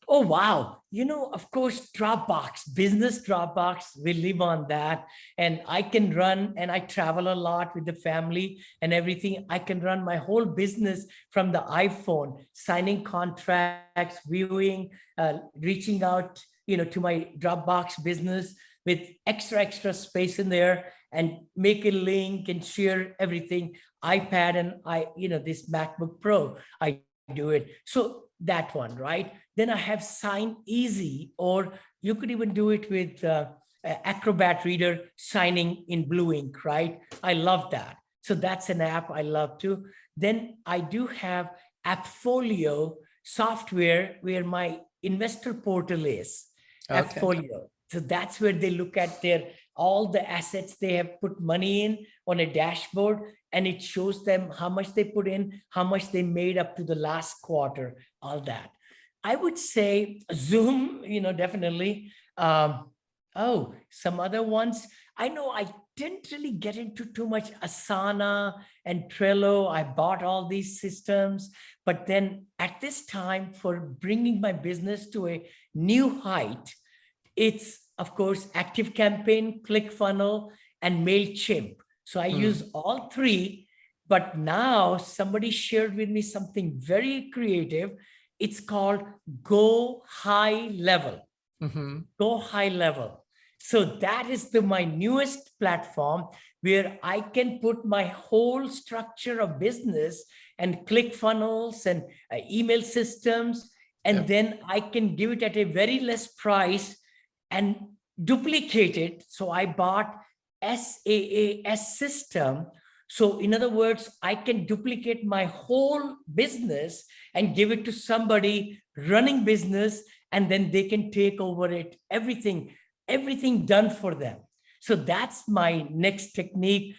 Oh, wow. You know, of course, Dropbox, business Dropbox, we live on that. And I can run, and I travel a lot with the family and everything. I can run my whole business from the iPhone, signing contracts, viewing, reaching out, you know, to my Dropbox business with extra space in there, and make a link and share everything. iPad and this MacBook Pro, I do it. So that one, right? Then I have Sign Easy, or you could even do it with Acrobat Reader, signing in blue ink, right? I love that. So that's an app I love too. Then I do have Appfolio software where my investor portal is. Okay. Appfolio. So that's where they look at all the assets they have put money in on a dashboard, and it shows them how much they put in, how much they made up to the last quarter, all that. I would say Zoom, definitely. Some other ones. I know I didn't really get into too much Asana and Trello. I bought all these systems, but then at this time, for bringing my business to a new height, it's, of course, ActiveCampaign, ClickFunnels, and MailChimp. So I use all three, but now somebody shared with me something very creative. It's called Go High Level. Go High Level. So that is my newest platform where I can put my whole structure of business and ClickFunnels and email systems, and then I can give it at a very less price and duplicate it. So I bought SaaS system. So in other words, I can duplicate my whole business and give it to somebody running business, and then they can take over it, everything done for them. So that's my next technique,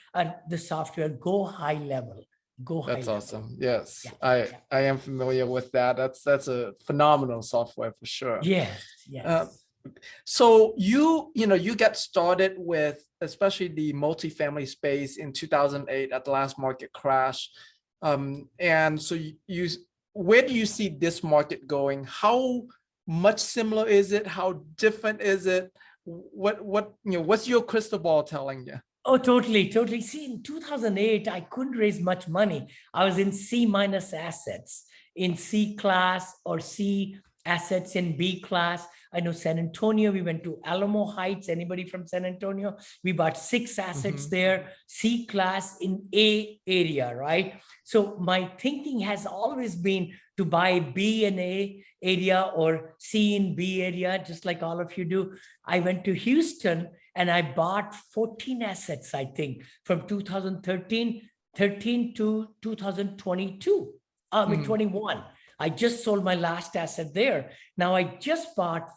the software, Go High Level. That's awesome. Yes, Yeah. I am familiar with that. That's a phenomenal software for sure. Yes. So you get started with especially the multifamily space in 2008 at the last market crash, and so where do you see this market going? How much similar is it? How different is it? What's your crystal ball telling you? Oh, totally. See, in 2008, I couldn't raise much money. I was in C- assets, in C class, or C assets in B class. I know San Antonio, we went to Alamo Heights. Anybody from San Antonio? We bought 6 assets there, C class in A area, right? So my thinking has always been to buy B and A area or C and B area, just like all of you do. I went to Houston and I bought 14 assets, I think, from 2013 to 2022, 21. I just sold my last asset there. Now I just bought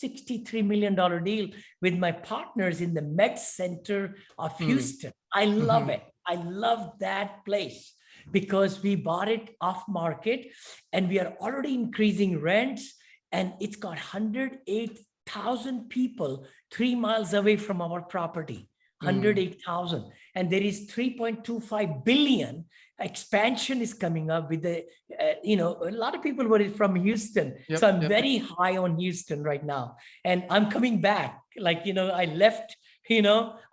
$63 million deal with my partners in the Med Center of Houston. I love it. I love that place because we bought it off market and we are already increasing rents, and it's got 108,000 people 3 miles away from our property. 108,000, and there is 3.25 billion expansion is coming up with a lot of people were from Houston. So I'm very high on Houston right now, and I'm coming back. I left,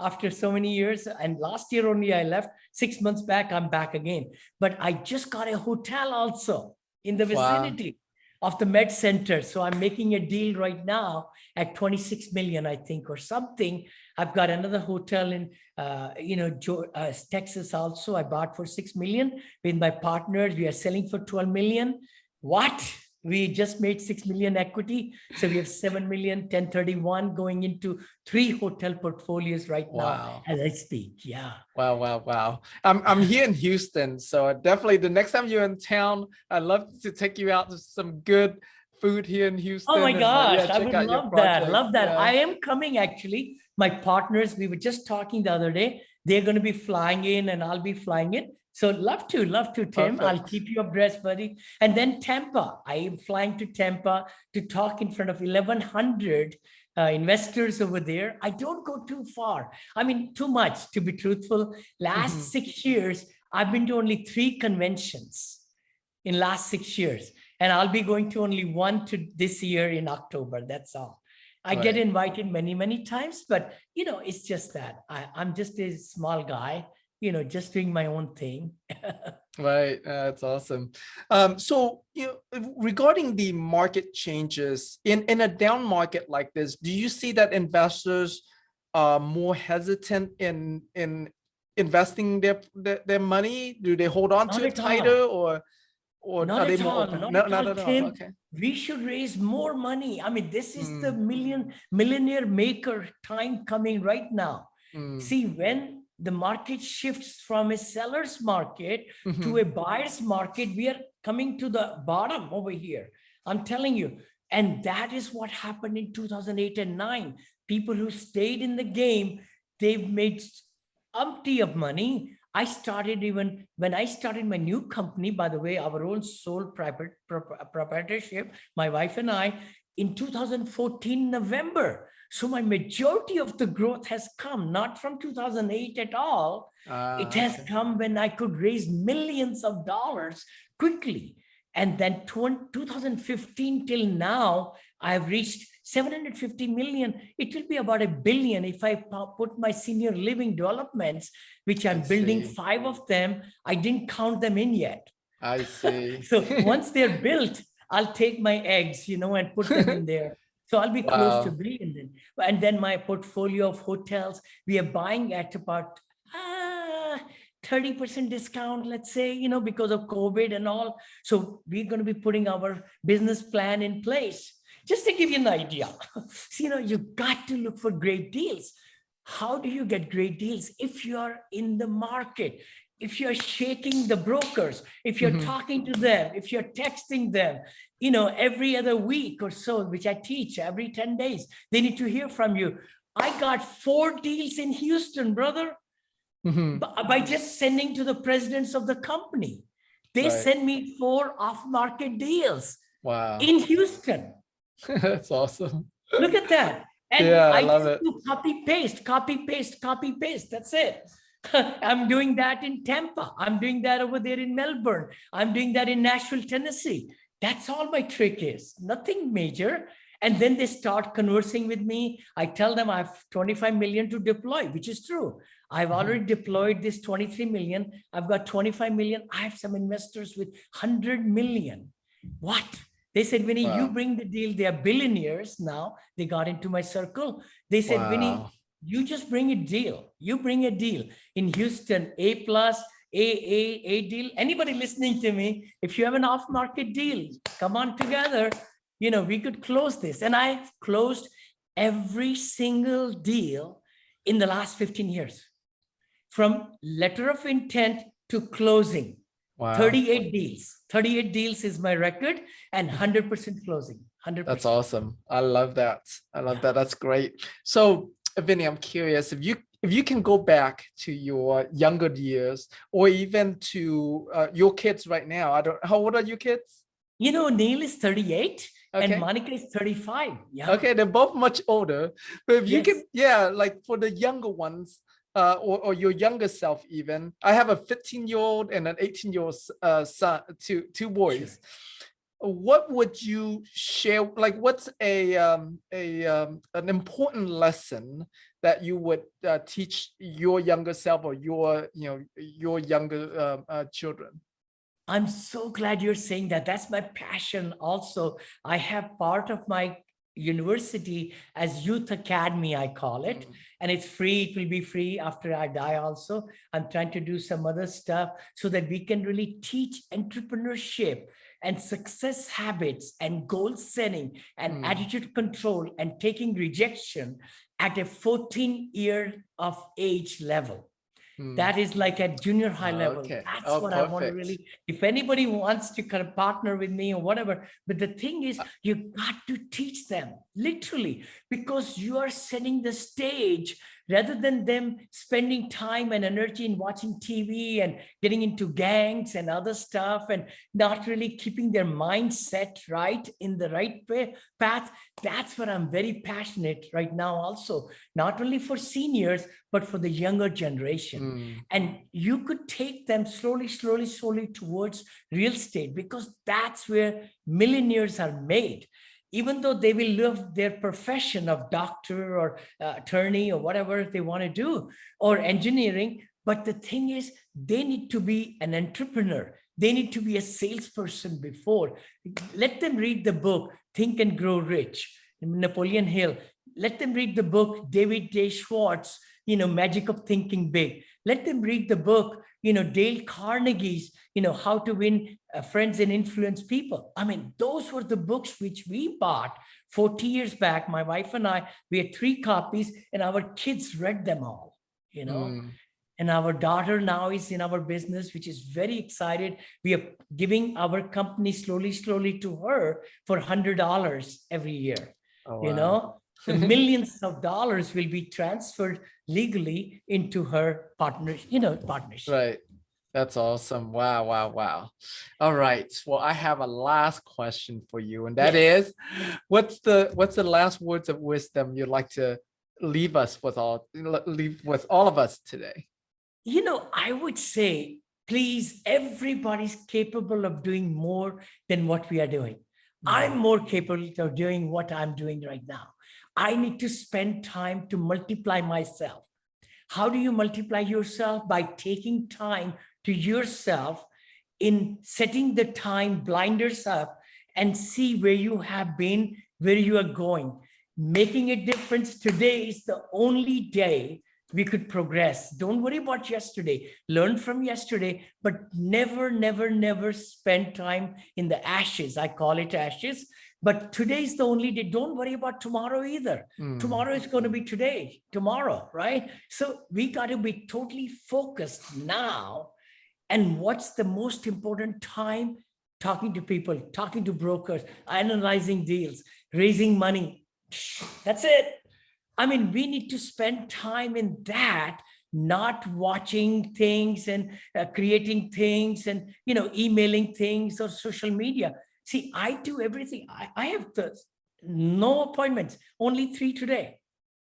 after so many years, and last year only I left. 6 months back, I'm back again. But I just got a hotel also in the vicinity of the Med Center. So I'm making a deal right now at 26 million, I think, or something. I've got another hotel in, Texas also. I bought for 6 million with my partners. We are selling for 12 million. What? We just made 6 million equity. So we have 7 million, 1031 going into 3 hotel portfolios right now as I speak. Yeah. Wow. I'm here in Houston. So definitely the next time you're in town, I'd love to take you out to some good food here in Houston. Oh my gosh, I would love that. Love that. Yeah. I am coming actually. My partners, we were just talking the other day, they're going to be flying in and I'll be flying in. So love to, Tim. I'll Perfect. keep you abreast, buddy. And then Tampa. I am flying to Tampa to talk in front of 1,100 investors over there. I don't go too far. I mean, too much, to be truthful. Last Mhm. 6 years, I've been to only 3 conventions in last 6 years. And I'll be going to only one to this year in October. That's all. I get Right. invited many, many times, but it's just that I'm just a small guy, just doing my own thing. Right, that's awesome. So, regarding the market changes in a down market like this, do you see that investors are more hesitant in investing their money? Do they hold on Not to it at tighter, all. or Not are they at more all. open? Not No, at not all, at all. Tim. Okay. We should raise more money. I mean, this is the Mm, millionaire maker time coming right now. mm, See, when the market shifts from a seller's market to a mhm. buyer's market, we are coming to the bottom over here. I'm telling you. And that is what happened in 2008 and 9. People who stayed in the game, they've made umpty of money. I started even when I started my new company, by the way, our own sole proprietorship, my wife and I, in 2014 November. So my majority of the growth has come not from 2008 at all. It has Okay. come when I could raise millions of dollars quickly. And then 2015 till now, I've reached 750 million. It will be about $1 billion if I put my senior living developments, which I I'm building see. 5 of them. I didn't count them in yet. I see. So once they're built, I'll take my eggs, and put them in there. So I'll be close to Wow. $1 billion then. And then my portfolio of hotels, we are buying at about 30% discount, let's say, because of COVID and all. So we're going to be putting our business plan in place. Just to give you an idea. So, you got to look for great deals. How do you get great deals? If you are in the market, if you're shaking the brokers, if you're Mhm. talking to them, if you're texting them, every other week or so, which I teach every 10 days, they need to hear from you. I got 4 deals in Houston, brother, Mhm. by just sending to the presidents of the company. They Right. send me 4 off-market deals Wow. in Houston. That's awesome. Look at that. And Yeah, I I love just it. do copy, paste, copy, paste, copy, paste. That's it. I'm doing that in Tampa. I'm doing that over there in Melbourne. I'm doing that in Nashville, Tennessee. That's all my trick is. Nothing major. And then they start conversing with me. I tell them I have 25 million to deploy, which is true. I've already deployed this 23 million. I've got 25 million. I have some investors with 100 million. What? They said, Vinney, you Wow. bring the deal. They are billionaires now. They got into my circle. They said, Vinney, Wow. you just bring a deal. You bring a deal in Houston, A plus, A deal. Anybody listening to me, if you have an off-market deal, come on together. We could close this. And I've closed every single deal in the last 15 years, from letter of intent to closing. Wow. 38 deals. 38 deals is my record, and 100% closing. 100%. That's awesome. I love that. I love Yeah. that. That's great. So, Vinney, I'm curious if you can go back to your younger years, or even to your kids right now. I don't. How old are your kids? Neil is 38 and Okay. Monica is 35. Yeah. Okay, they're both much older. But if you Yes. can, yeah, like for the younger ones, or your younger self even. I have a 15-year-old and an 18-year-old son, two boys. What would you share? Like, what's an important lesson that you would teach your younger self, or your younger children? I'm so glad you're saying that. That's my passion also. I have part of my university as Youth Academy, I call it, and it's free. It will be free after I die also. I'm trying to do some other stuff so that we can really teach entrepreneurship and success habits and goal setting and attitude control and taking rejection at a 14-year of age level. That is like at junior high level. Okay. That's Oh, what I want to perfect. really, if anybody wants to kind of partner with me or whatever, but the thing is, you got to teach them literally, because you are setting the stage rather than them spending time and energy in watching TV and getting into gangs and other stuff and not really keeping their mindset right in the right path. That's what I'm very passionate right now also, not only for seniors, but for the younger generation. And you could take them slowly towards real estate, because that's where millionaires are made. Even though they will love their profession of doctor or attorney or whatever they want to do, or engineering, but the thing is, they need to be an entrepreneur. They need to be a salesperson before. Let them read the book, Think and Grow Rich, Napoleon Hill. Let them read the book, David J. Schwartz, Magic of Thinking Big. Let them read the book, Dale Carnegie's, How to Win Friends and Influence People. I mean, those were the books which we bought 40 years back. My wife and I, we had 3 copies, and our kids read them all, And our daughter now is in our business, which is very excited. We are giving our company slowly to her for $100 every year, The millions of dollars will be transferred legally into her partnership. Right. That's awesome. Wow. All right. Well, I have a last question for you, and that is, what's the last words of wisdom you'd like to leave with all of us today? I would say, please, everybody's capable of doing more than what we are doing. I'm more capable of doing what I'm doing right now. I need to spend time to multiply myself. How do you multiply yourself? By taking time to yourself, in setting the time blinders up and see where you have been, where you are going, making a difference. Today is the only day we could progress. Don't worry about yesterday. Learn from yesterday, but never spend time in the ashes. I call it ashes. But today is the only day. Don't worry about tomorrow either. Tomorrow is going to be today, tomorrow, right? So we got to be totally focused now. And what's the most important time? Talking to people, talking to brokers, analyzing deals, raising money. That's it. I mean, we need to spend time in that, not watching things and creating things and, emailing things or social media. See, I do everything. I have no appointments, only 3 today.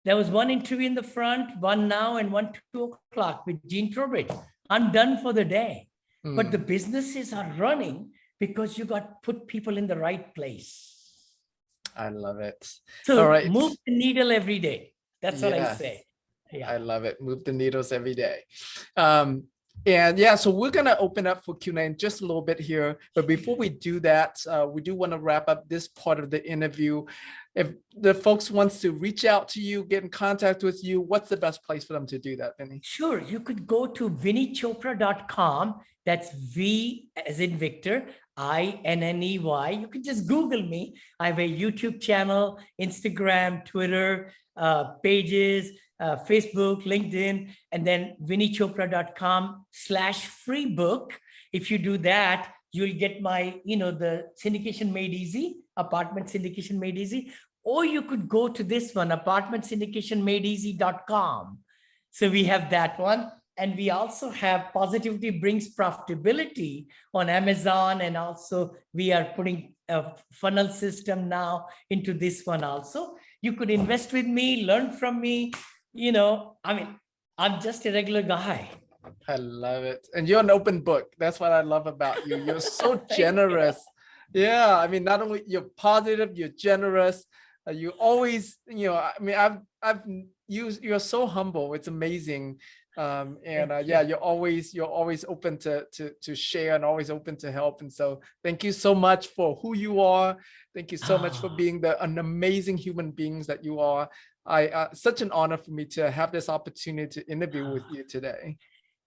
There was 1 interview in the front, 1 now, and 1 2 o'clock with Gene Trowbridge. I'm done for the day. But the businesses are running because you got to put people in the right place. I love it. So all right. Move the needle every day. That's what I say. Yeah. I love it. Move the needles every day. So we're going to open up for Q&A in just a little bit here. But before we do that, we do want to wrap up this part of the interview. If the folks wants to reach out to you, get in contact with you, what's the best place for them to do that, Vinney? Sure. You could go to vinneychopra.com. That's V as in Victor, INNEY. You can just Google me. I have a YouTube channel, Instagram, Twitter, pages, Facebook, LinkedIn, and then vinneychopra.com/free book. If you do that, you'll get my, the Syndication Made Easy, Apartment Syndication Made Easy, or you could go to this one, apartmentsyndicationmadeeasy.com. So we have that one. And we also have Positivity Brings Profitability on Amazon. And also we are putting a funnel system now into this one also. You could invest with me, learn from me. I'm just a regular guy. I love it. And you're an open book. That's what I love about you. You're so generous. Yeah. I mean, not only you're positive, you're generous. You always, I've used, you're so humble. It's amazing. You're always open to share and always open to help. And so thank you so much for who you are. Thank you so much for being an amazing human beings that you are. Such an honor for me to have this opportunity to interview with you today.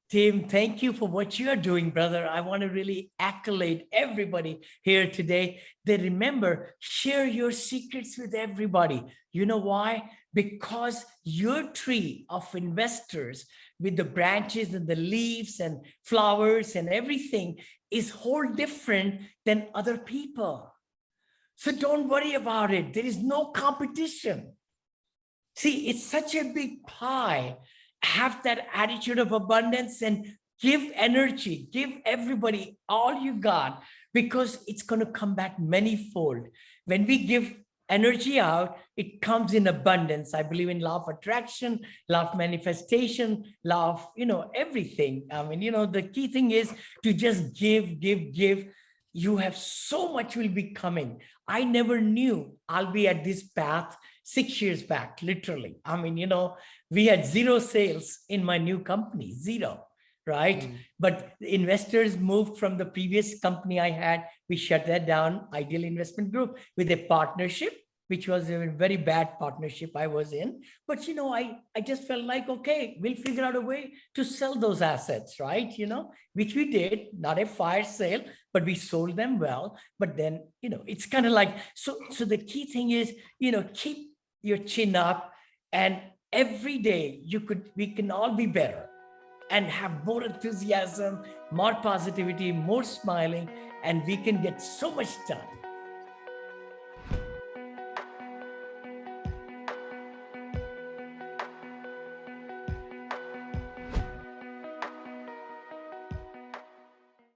Tim, thank you for what you're doing, brother. I want to really accolade everybody here today. They remember, share your secrets with everybody. You know why? Because your tree of investors with the branches and the leaves and flowers and everything is whole different than other people. So don't worry about it. There is no competition. See, it's such a big pie. Have that attitude of abundance and give energy, give everybody all you got, because it's going to come back manyfold. When we give energy out, it comes in abundance. I believe in law of attraction, law of manifestation, law of, everything. I mean, the key thing is to just give, give, give. You have so much will be coming. I never knew I'll be at this path 6 years back, literally. I mean, we had zero sales in my new company, zero, right? But investors moved from the previous company I had. We shut that down, Ideal Investment Group, with a partnership, which was a very bad partnership I was in. But, I just felt like, okay, we'll figure out a way to sell those assets, right? Which we did, not a fire sale, but we sold them well. But then, it's kind of like, so the key thing is, keep your chin up, and every day we can all be better and have more enthusiasm, more positivity, more smiling, and we can get so much done.